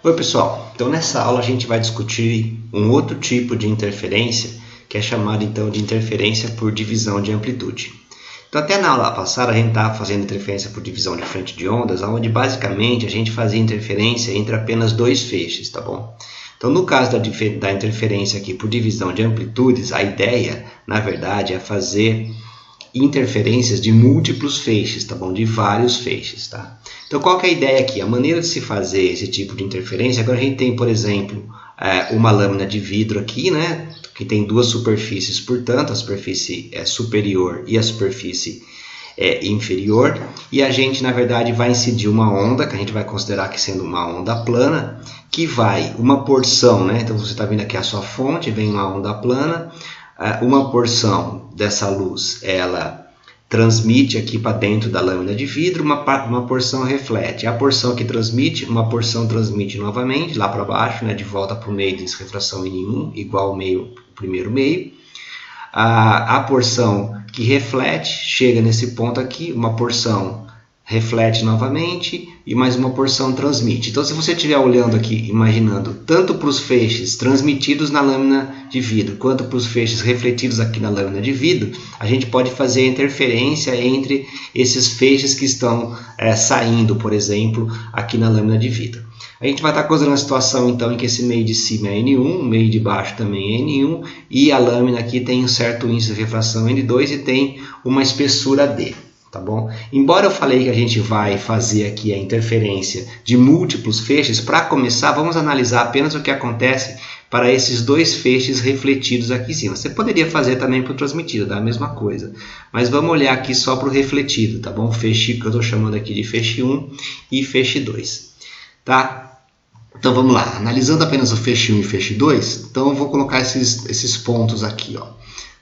Oi pessoal, então nessa aula a gente vai discutir um outro tipo de interferência que é chamada então de interferência por divisão de amplitude. Então até na aula passada a gente estava fazendo interferência por divisão de frente de ondas, onde basicamente a gente fazia interferência entre apenas dois feixes, tá bom? Então no caso da interferência aqui por divisão de amplitudes, a ideia na verdade é fazer interferências de múltiplos feixes, tá bom? De vários feixes, tá? Então qual que é a ideia aqui? A maneira de se fazer esse tipo de interferência, agora a gente tem, por exemplo, uma lâmina de vidro aqui, né? Que tem duas superfícies, portanto, a superfície superior e a superfície inferior, e a gente, na verdade, vai incidir uma onda, que a gente vai considerar que sendo uma onda plana, que vai uma porção, né? Então você está vendo aqui a sua fonte, vem uma onda plana, uma porção dessa luz, ela transmite aqui para dentro da lâmina de vidro, uma porção reflete. A porção que transmite, uma porção transmite novamente, lá para baixo, né, de volta para o meio de refração N1, igual ao primeiro meio. A porção que reflete, chega nesse ponto aqui, uma porção reflete novamente e mais uma porção transmite. Então, se você estiver olhando aqui, imaginando tanto para os feixes transmitidos na lâmina de vidro, quanto para os feixes refletidos aqui na lâmina de vidro, a gente pode fazer a interferência entre esses feixes que estão saindo, por exemplo, aqui na lâmina de vidro. A gente vai estar considerando a situação, então, em que esse meio de cima é N1, o meio de baixo também é N1, e a lâmina aqui tem um certo índice de refração N2 e tem uma espessura D. Tá bom? Embora eu falei que a gente vai fazer aqui a interferência de múltiplos feixes, para começar vamos analisar apenas o que acontece para esses dois feixes refletidos aqui em cima. Você poderia fazer também para o transmitido, dá a mesma coisa. Mas vamos olhar aqui só para o refletido, tá bom? Feixe que eu estou chamando aqui de feixe 1 e feixe 2. Tá? Então vamos lá, analisando apenas o feixe 1 e feixe 2, então eu vou colocar esses pontos aqui, ó.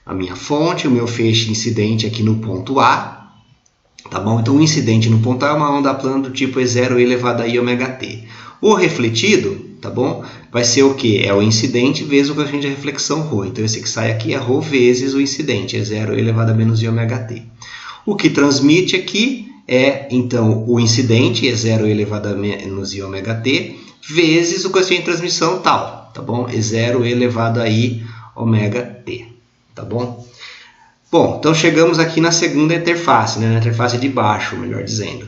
A minha fonte, o meu feixe incidente aqui no ponto A. Tá bom? Então o incidente no ponto A é uma onda plana do tipo E0 elevado a I ômega t. O refletido, tá bom? Vai ser o que? É o incidente vezes o coeficiente de reflexão ρ. Então esse que sai aqui é ρ vezes o incidente, E0 elevado a menos I ômega t. O que transmite aqui é então o incidente, E0 elevado a menos I ômega t, vezes o coeficiente de transmissão tal, tá bom? E0 elevado a I ômega t, tá bom? Bom, então chegamos aqui na segunda interface, né? Na interface de baixo, melhor dizendo.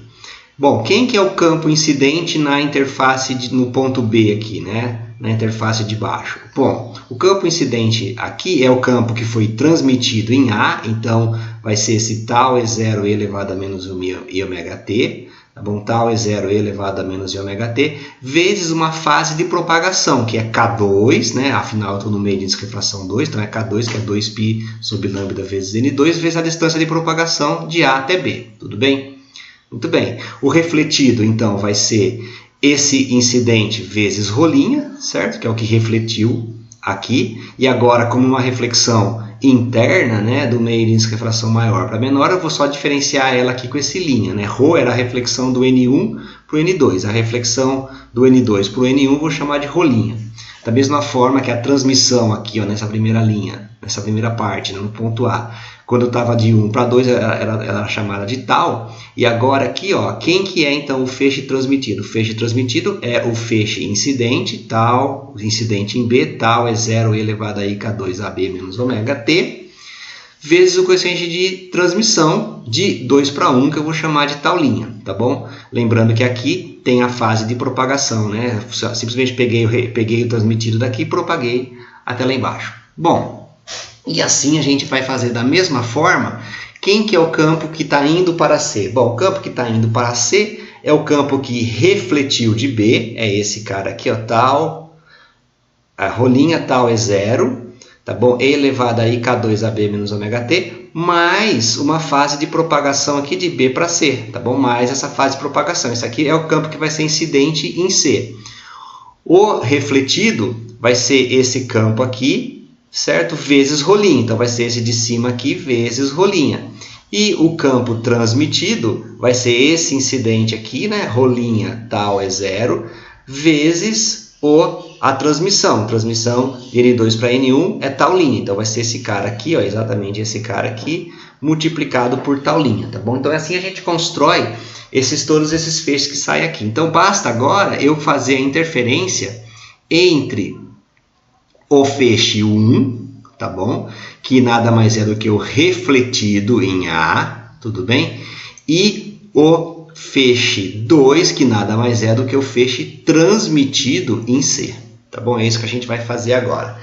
Bom, quem que é o campo incidente na interface no ponto B aqui, né? Na interface de baixo? Bom, o campo incidente aqui é o campo que foi transmitido em A, então vai ser esse tal E0 elevado a menos I ômega t, tá bom? Tal E0 elevado a menos I ômega t, vezes uma fase de propagação, que é K2, né? Afinal, eu estou no meio de refração 2, então é K2, que é 2π sobre lambda vezes N2, vezes a distância de propagação de A até B. Tudo bem? Muito bem. O refletido, então, vai ser esse incidente vezes rolinha, certo? Que é o que refletiu aqui. E agora, como uma reflexão interna, né, do meio de refração maior para menor, eu vou só diferenciar ela aqui com esse linha, né? Ρ era a reflexão do N1 para o N2. A reflexão do N2 para o N1 eu vou chamar de rolinha. Da mesma forma que a transmissão aqui, ó, nessa primeira linha, nessa primeira parte, né, no ponto A, quando eu estava de 1 para 2 era chamada de tal, e agora aqui, ó, quem que é então o feixe transmitido? O feixe transmitido é o feixe incidente, tal, incidente em B, tal é 0 elevado a K2AB menos ômega t, vezes o coeficiente de transmissão de 2 para 1, que eu vou chamar de tal linha, tá bom? Lembrando que aqui tem a fase de propagação, né? Simplesmente peguei o transmitido daqui e propaguei até lá embaixo. Bom, e assim a gente vai fazer da mesma forma. Quem que é o campo que está indo para C? Bom, o campo que está indo para C é o campo que refletiu de B, é esse cara aqui, ó, tal, a rolinha tal é 0, tá bom? E elevado a K2AB menos ômega t, mais uma fase de propagação aqui de B para C, tá bom? Mais essa fase de propagação. Isso aqui é o campo que vai ser incidente em C. O refletido vai ser esse campo aqui, certo? Vezes rolinha. Então vai ser esse de cima aqui vezes rolinha. E o campo transmitido vai ser esse incidente aqui, né? Rolinha tal é 0, vezes a transmissão. Transmissão de N2 para N1 é tal linha. Então vai ser esse cara aqui, ó, exatamente esse cara aqui, multiplicado por tal linha, tá bom? Então assim a gente constrói todos esses feixes que saem aqui. Então basta agora eu fazer a interferência entre o feixe 1, tá bom? Que nada mais é do que o refletido em A, tudo bem? E o feixe 2, que nada mais é do que o feixe transmitido em C, tá bom? É isso que a gente vai fazer agora.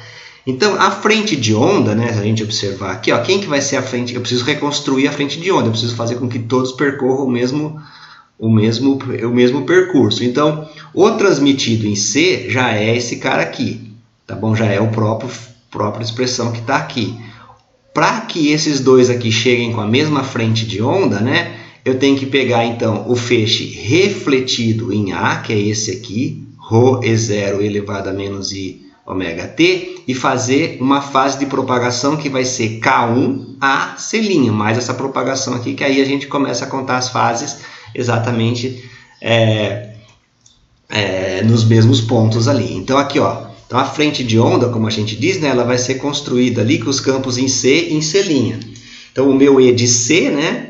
Então, a frente de onda, né, se a gente observar aqui, ó, quem que vai ser a frente? Eu preciso reconstruir a frente de onda, eu preciso fazer com que todos percorram o mesmo percurso. Então, o transmitido em C já é esse cara aqui, tá bom? Já é a própria expressão que está aqui. Para que esses dois aqui cheguem com a mesma frente de onda, né, eu tenho que pegar, então, o feixe refletido em A, que é esse aqui, ρ E0 elevado a menos I ômega t, e fazer uma fase de propagação que vai ser K1 a C', mais essa propagação aqui, que aí a gente começa a contar as fases exatamente nos mesmos pontos ali. Então aqui, ó, então a frente de onda, como a gente diz, né, ela vai ser construída ali com os campos em C e em C'. Então o meu E de C, né,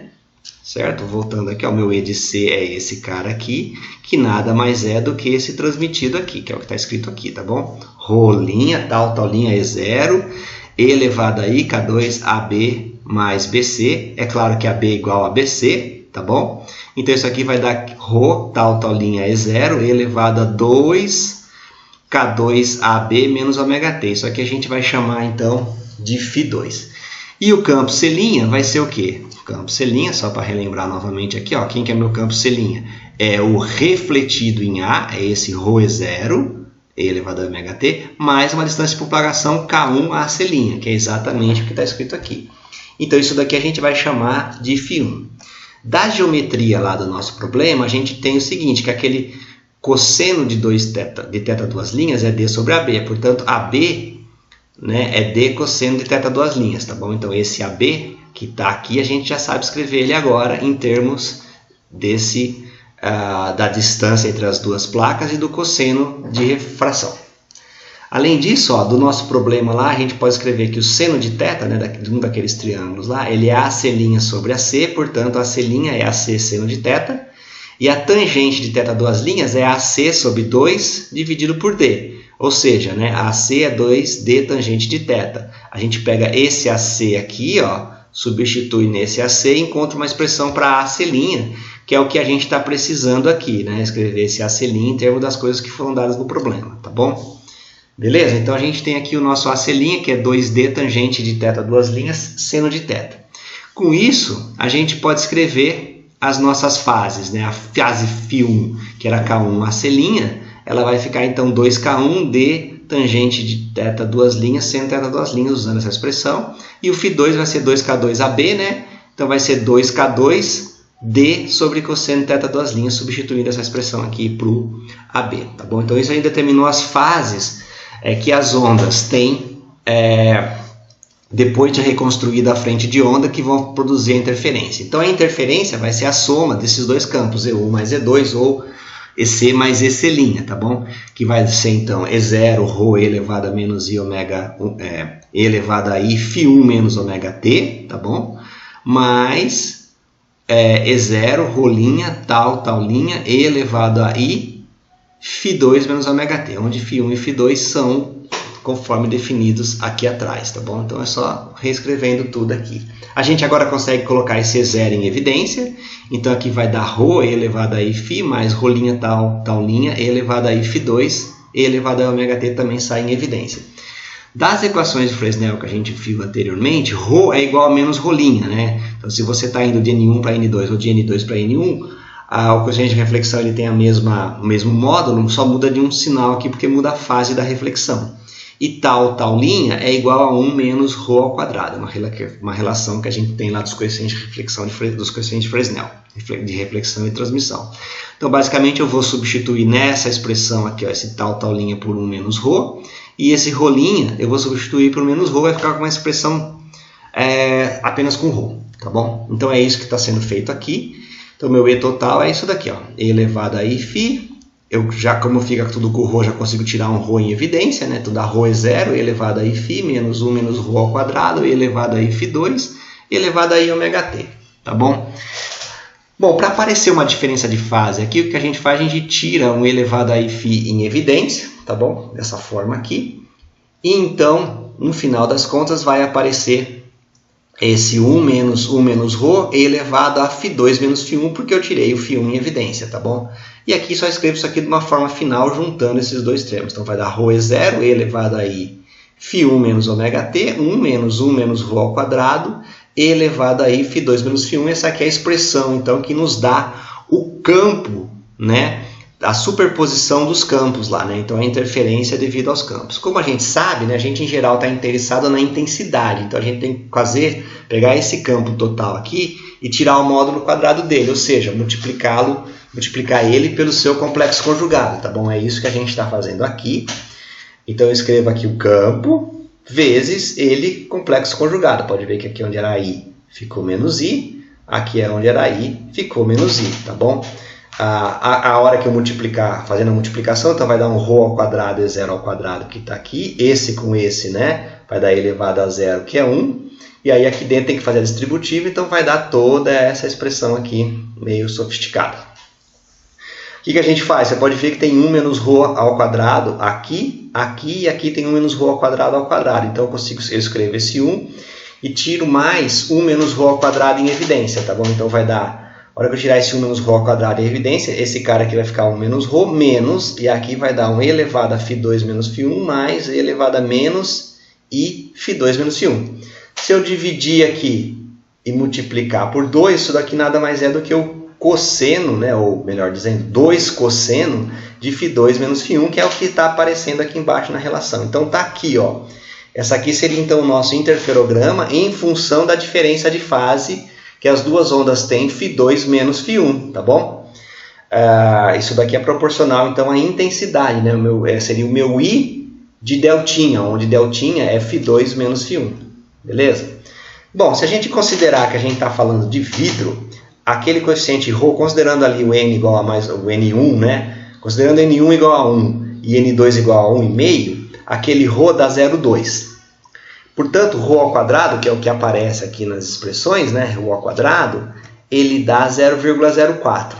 certo? Voltando aqui, ó, o meu E de C é esse cara aqui, que nada mais é do que esse transmitido aqui, que é o que está escrito aqui, tá bom? Ρ', tal linha E0, E elevado a I, K2 AB mais BC. É claro que AB é igual a BC, tá bom? Então isso aqui vai dar Ρ, tal linha E0, E elevado a 2, K2 AB menos ômega t. Isso aqui a gente vai chamar, então, de φ2. E o campo C' vai ser o quê? O campo C', só para relembrar novamente aqui, ó, quem que é meu campo C'? É o refletido em A, é esse ρE0, E elevado a ômega t, mais uma distância de propagação K1 a C', que é exatamente o que está escrito aqui. Então isso daqui a gente vai chamar de φ1. Da geometria lá do nosso problema, a gente tem o seguinte, que aquele cosseno de θ duas linhas é D sobre AB, portanto AB, né, é D cosseno de θ duas linhas, tá bom? Então esse AB que está aqui, a gente já sabe escrever ele agora em termos da distância entre as duas placas e do cosseno de refração. Além disso, ó, do nosso problema lá, a gente pode escrever que o seno de θ, né, de um daqueles triângulos lá, ele é AC' sobre AC, portanto, AC' é AC seno de θ, e a tangente de θ duas linhas é AC sobre 2 dividido por D. Ou seja, né, AC é 2D tangente de θ. A gente pega esse AC aqui, ó, substitui nesse AC e encontra uma expressão para AC', que é o que a gente está precisando aqui, né? Escrever esse AC' em termos das coisas que foram dadas no problema, tá bom? Beleza? Então a gente tem aqui o nosso AC', que é 2D tangente de θ duas linhas, seno de θ. Com isso, a gente pode escrever as nossas fases, né? A fase φ1, que era K1 AC', ela vai ficar então 2K1D tangente de θ duas linhas, seno θ duas linhas, usando essa expressão. E o φ2 vai ser 2K2AB, né? Então vai ser 2K2D sobre cosseno θ duas linhas, substituindo essa expressão aqui para o AB, tá bom? Então isso aí determinou as fases que as ondas têm depois de reconstruída a frente de onda, que vão produzir a interferência. Então a interferência vai ser a soma desses dois campos, E1 mais E2, ou EC mais EC', tá bom? Que vai ser então E0, ρ elevado a menos I ômega, E elevado a I, φ1 menos ômega t, tá bom? Mais E0, ρ', tal linha, E elevado a I, φ2 menos ômega t, onde φ1 e φ2 são conforme definidos aqui atrás, tá bom? Então é só reescrevendo tudo aqui. A gente agora consegue colocar esse E0 em evidência, então aqui vai dar ρ, E elevado a I, φ, mais ρ', tal linha, E elevado a I, φ2, E elevado a ômega t também sai em evidência. Das equações de Fresnel que a gente viu anteriormente, ρ é igual a menos ρ', né? Então se você está indo de N1 para N2 ou de N2 para N1, o coeficiente de reflexão ele tem o mesmo módulo, só muda de um sinal aqui porque muda a fase da reflexão. E tal linha é igual a 1 menos ρ ao quadrado, uma relação que a gente tem lá dos coeficientes de reflexão dos coeficientes de Fresnel, de reflexão e transmissão. Então, basicamente, eu vou substituir nessa expressão aqui, ó, esse tal linha por 1 menos ρ, e esse ρ' eu vou substituir por menos ρ, vai ficar com uma expressão apenas com ρ, tá bom? Então, é isso que está sendo feito aqui. Então, meu E total é isso daqui, ó, E elevado a I, φ. Como fica tudo com ρ, já consigo tirar um ρ em evidência, né? Então dá ρ é 0, E elevado a I, φ, menos 1 menos ρ ao quadrado, E elevado a I, φ2, e elevado a I ômega t, tá bom? Bom, para aparecer uma diferença de fase aqui, o que a gente faz? A gente tira um elevado a φ em evidência, tá bom? Dessa forma aqui. E então, no final das contas, vai aparecer esse 1 menos ρ elevado a φ2 menos φ1, porque eu tirei o φ1 em evidência, tá bom? E aqui só escrevo isso aqui de uma forma final, juntando esses dois termos. Então vai dar ρ é 0, e elevado a I φ1 menos ômega t, 1 menos ρ ao quadrado, e elevado a I φ2 menos φ1. Essa aqui é a expressão, então, que nos dá o campo, né? A superposição dos campos lá, né? Então a interferência é devido aos campos. Como a gente sabe, né? A gente em geral está interessado na intensidade, então a gente tem que pegar esse campo total aqui e tirar o módulo quadrado dele, ou seja, multiplicar ele pelo seu complexo conjugado, tá bom? É isso que a gente está fazendo aqui. Então eu escrevo aqui o campo vezes ele complexo conjugado. Pode ver que aqui onde era I ficou menos I, aqui é onde era I ficou menos I, tá bom? A hora que eu multiplicar, fazendo a multiplicação, então vai dar um ρ ao quadrado e 0 ao quadrado, que está aqui. Esse com esse, né? Vai dar elevado a 0, que é 1. E aí aqui dentro tem que fazer a distributiva, então vai dar toda essa expressão aqui, meio sofisticada. O que a gente faz? Você pode ver que tem 1 menos ρ ao quadrado aqui, aqui e aqui tem 1 menos ρ ao quadrado. Então eu consigo escrever esse 1 e tiro mais 1 menos ρ ao quadrado em evidência, tá bom? Então vai dar... A hora que eu tirar esse 1 menos ρ ao quadrado em evidência, esse cara aqui vai ficar 1 menos ρ menos, e aqui vai dar 1 elevado a φ2 menos φ1 mais e elevado a menos I φ2 menos φ1. Se eu dividir aqui e multiplicar por 2, isso daqui nada mais é do que o cosseno, né, ou melhor dizendo, 2 cosseno de φ2 menos φ1, que é o que está aparecendo aqui embaixo na relação. Então está aqui, ó. Essa aqui seria então o nosso interferograma em função da diferença de fase que as duas ondas têm φ2 menos φ1, tá bom? Isso daqui é proporcional, então, à intensidade, né? Seria o meu I de deltinha, onde deltinha é φ2 menos φ1, beleza? Bom, se a gente considerar que a gente está falando de vidro, aquele coeficiente ρ, considerando ali o N igual a mais o N1, né? Considerando N1 igual a 1 e N2 igual a 1,5, aquele ρ dá 0,2. Portanto, ρ ao quadrado, que é o que aparece aqui nas expressões, né? ρ ao quadrado, ele dá 0,04.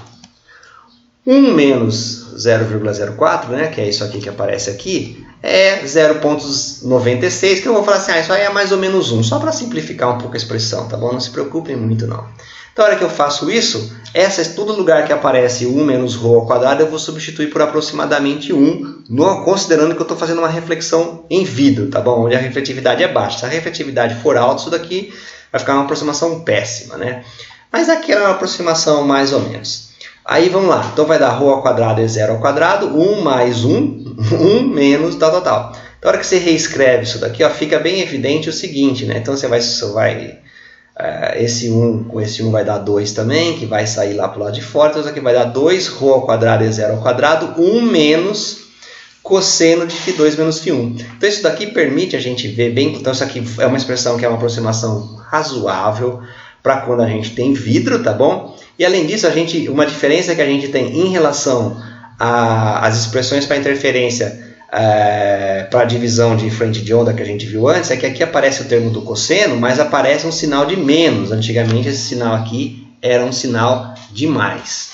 1 menos 0,04, né? Que é isso aqui que aparece aqui, é 0,96, que eu vou falar assim, isso aí é mais ou menos 1, só para simplificar um pouco a expressão, tá bom? Não se preocupem muito, não. Então, a hora que eu faço isso, todo lugar que aparece 1 menos ρ ao quadrado, eu vou substituir por aproximadamente 1, considerando que eu estou fazendo uma reflexão em vidro, tá bom? Onde a refletividade é baixa. Se a refletividade for alta, isso daqui vai ficar uma aproximação péssima, né? Mas aqui era uma aproximação mais ou menos. Aí vamos lá. Então vai dar ρ ao quadrado é 0 ao quadrado, 1 mais 1, 1 menos tal. Então, a hora que você reescreve isso daqui, ó, fica bem evidente o seguinte, né? Então você vai esse 1 com esse 1 vai dar 2 também, que vai sair lá para o lado de fora. Então isso aqui vai dar 2 ρ ao quadrado é 0 ao quadrado, 1 menos cosseno de φ2 menos φ1. Então isso daqui permite a gente ver bem. Então isso aqui é uma expressão que é uma aproximação razoável para quando a gente tem vidro, tá bom? E além disso, uma diferença que a gente tem em relação às expressões para interferência para a divisão de frente de onda que a gente viu antes, é que aqui aparece o termo do cosseno, mas aparece um sinal de menos. Antigamente esse sinal aqui era um sinal de mais.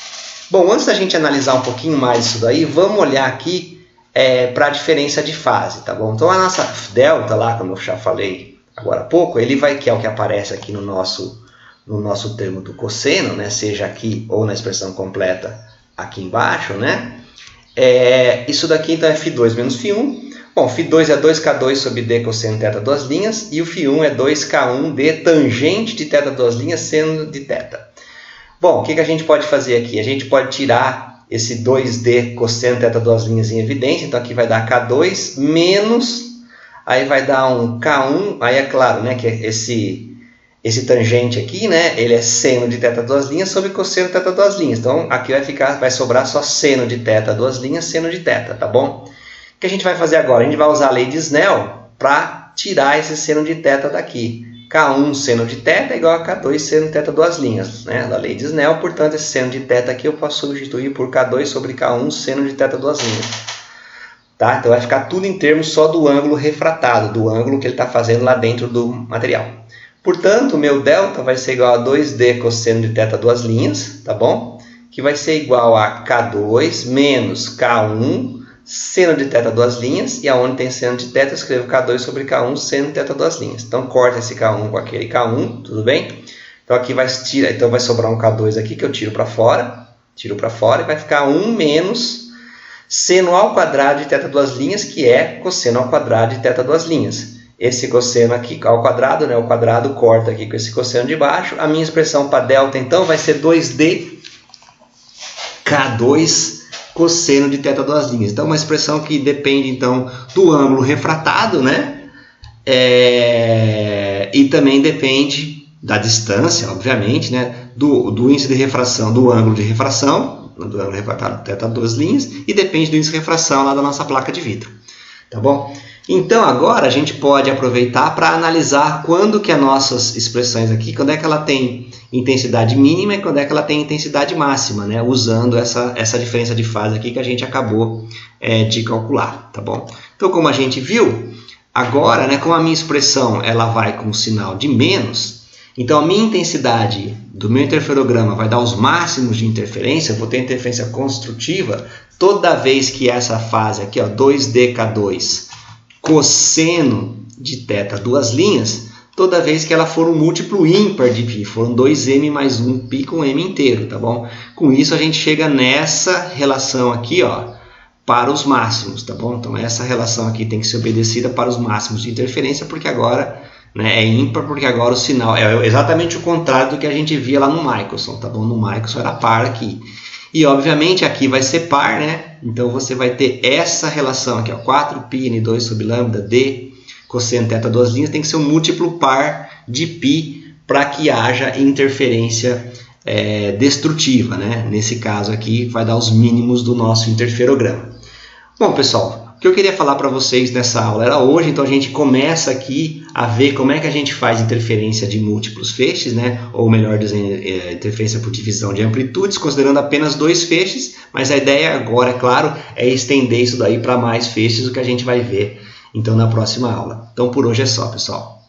Bom, antes da gente analisar um pouquinho mais isso daí, vamos olhar aqui para a diferença de fase, tá bom? Então a nossa delta lá, como eu já falei agora há pouco, que é o que aparece aqui no nosso termo do cosseno, né? Seja aqui ou na expressão completa aqui embaixo, né? Isso daqui então é φ2 menos φ1. Bom, φ2 é 2k2 sobre d cosseno de θ duas linhas, e o φ1 é 2k1 d tangente de θ duas linhas seno de θ. Bom, o que a gente pode fazer aqui? A gente pode tirar esse 2d cosseno de θ duas linhas em evidência, então aqui vai dar k2 menos, aí vai dar um k1, aí é claro, né, que esse tangente aqui, né, ele é seno de θ duas linhas sobre cosseno de θ duas linhas. Então, aqui vai sobrar só seno de θ duas linhas, seno de θ, tá bom? O que a gente vai fazer agora? A gente vai usar a lei de Snell para tirar esse seno de θ daqui. K1 seno de θ é igual a K2 seno de θ duas linhas, né? Da lei de Snell, portanto, esse seno de θ aqui eu posso substituir por K2 sobre K1 seno de θ duas linhas. Tá? Então, vai ficar tudo em termos só do ângulo refratado, do ângulo que ele está fazendo lá dentro do material. Portanto, o meu delta vai ser igual a 2D cosseno de θ duas linhas, tá bom? Que vai ser igual a K2 menos K1 seno de θ duas linhas. E aonde tem seno de θ, eu escrevo K2 sobre K1 seno de θ duas linhas. Então, corta esse K1 com aquele K1, tudo bem? Então, aqui vai sobrar um K2 aqui que eu tiro para fora. Tiro para fora e vai ficar 1 menos seno ao quadrado de θ duas linhas, que é cosseno ao quadrado de θ duas linhas. Esse cosseno aqui ao quadrado, né? O quadrado corta aqui com esse cosseno de baixo. A minha expressão para delta, então, vai ser 2D K2 cosseno de θ duas linhas. Então, uma expressão que depende, então, do ângulo refratado, né? E também depende da distância, obviamente, né? Do índice de refração, do ângulo de refração, do ângulo refratado de θ duas linhas, e depende do índice de refração lá da nossa placa de vidro. Tá bom? Então, agora a gente pode aproveitar para analisar quando que as nossas expressões aqui, quando é que ela tem intensidade mínima e quando é que ela tem intensidade máxima, né? Usando essa diferença de fase aqui que a gente acabou de calcular, tá bom? Então, como a gente viu, agora, né, como a minha expressão ela vai com o sinal de menos, então a minha intensidade do meu interferograma vai dar os máximos de interferência, eu vou ter interferência construtiva toda vez que essa fase aqui, ó, 2dk2 cosseno de θ duas linhas, toda vez que ela for um múltiplo ímpar de π, for um 2m mais 1 π com m inteiro, tá bom? Com isso a gente chega nessa relação aqui, ó, para os máximos, tá bom? Então essa relação aqui tem que ser obedecida para os máximos de interferência, porque agora, né, é ímpar, porque agora o sinal é exatamente o contrário do que a gente via lá no Michelson, tá bom? No Michelson era par aqui. E, obviamente, aqui vai ser par, né? Então, você vai ter essa relação aqui, ó, 4π n2 sobre lambda d cosseno θ duas linhas, tem que ser um múltiplo par de π para que haja interferência destrutiva, né? Nesse caso aqui, vai dar os mínimos do nosso interferograma. Bom, pessoal, o que eu queria falar para vocês nessa aula era hoje, então a gente começa aqui a ver como é que a gente faz interferência de múltiplos feixes, né? Ou melhor dizendo, interferência por divisão de amplitudes, considerando apenas 2 feixes, mas a ideia agora, é claro, é estender isso daí para mais feixes, o que a gente vai ver então na próxima aula. Então por hoje é só, pessoal.